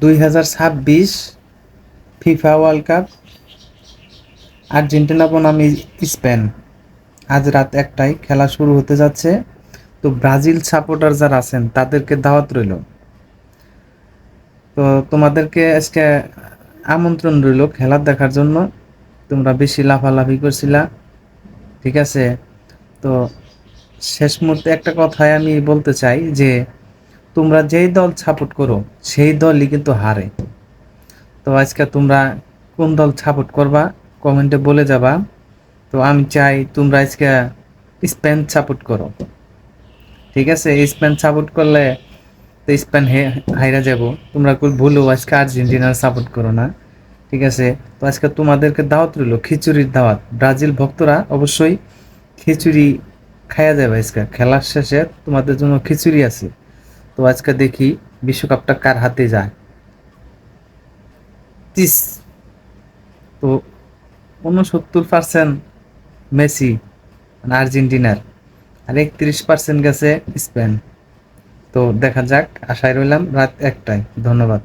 2026 FIFA world cup, Argentina বনাম Spain. আজ রাত 1টায় খেলা শুরু হতে যাচ্ছে। তো ব্রাজিল সাপোর্টার যারা আছেন তাদেরকে দাওয়াত রইল। তো তোমাদেরকে আজকে আমন্ত্রণ রইল খেলা দেখার জন্য। তোমরা বেশি লাফালাফি করছিলা, ঠিক আছে? তো শেষ মুহূর্তে একটা কথাই আমি বলতে চাই যে তোমরা যেই দল সাপোর্ট করো সেই দলই কিন্তু হারে। তো আজকে তোমরা কোন দল সাপোর্ট করবা কমেন্টে বলে যাবা। তো আমি চাই তোমরা আজকে স্পেন সাপোর্ট করো, ঠিক আছে? স্পেন সাপোর্ট করলে তো স্পেন হাইরা যাব। তোমরা ভুলেও আজকে আর্জেন্টিনার সাপোর্ট করো না, ঠিক আছে? তো আজকে তোমাদেরকে দাওয়াত রইল, খিচুড়ির দাওয়াত। ব্রাজিল ভক্তরা অবশ্যই খিচুড়ি খাইয়া যাবে আজকে। খেলার শেষে তোমাদের জন্য খিচুড়ি আছে। তো আজকে দেখি বিশ্বকাপটা কার হাতে যায়। তিস তো 69% মেসি মানে আর্জেন্টিনার, আর 31% গেছে স্পেন। তো দেখা যাক, আশায় রইলাম রাত 1টায়। ধন্যবাদ।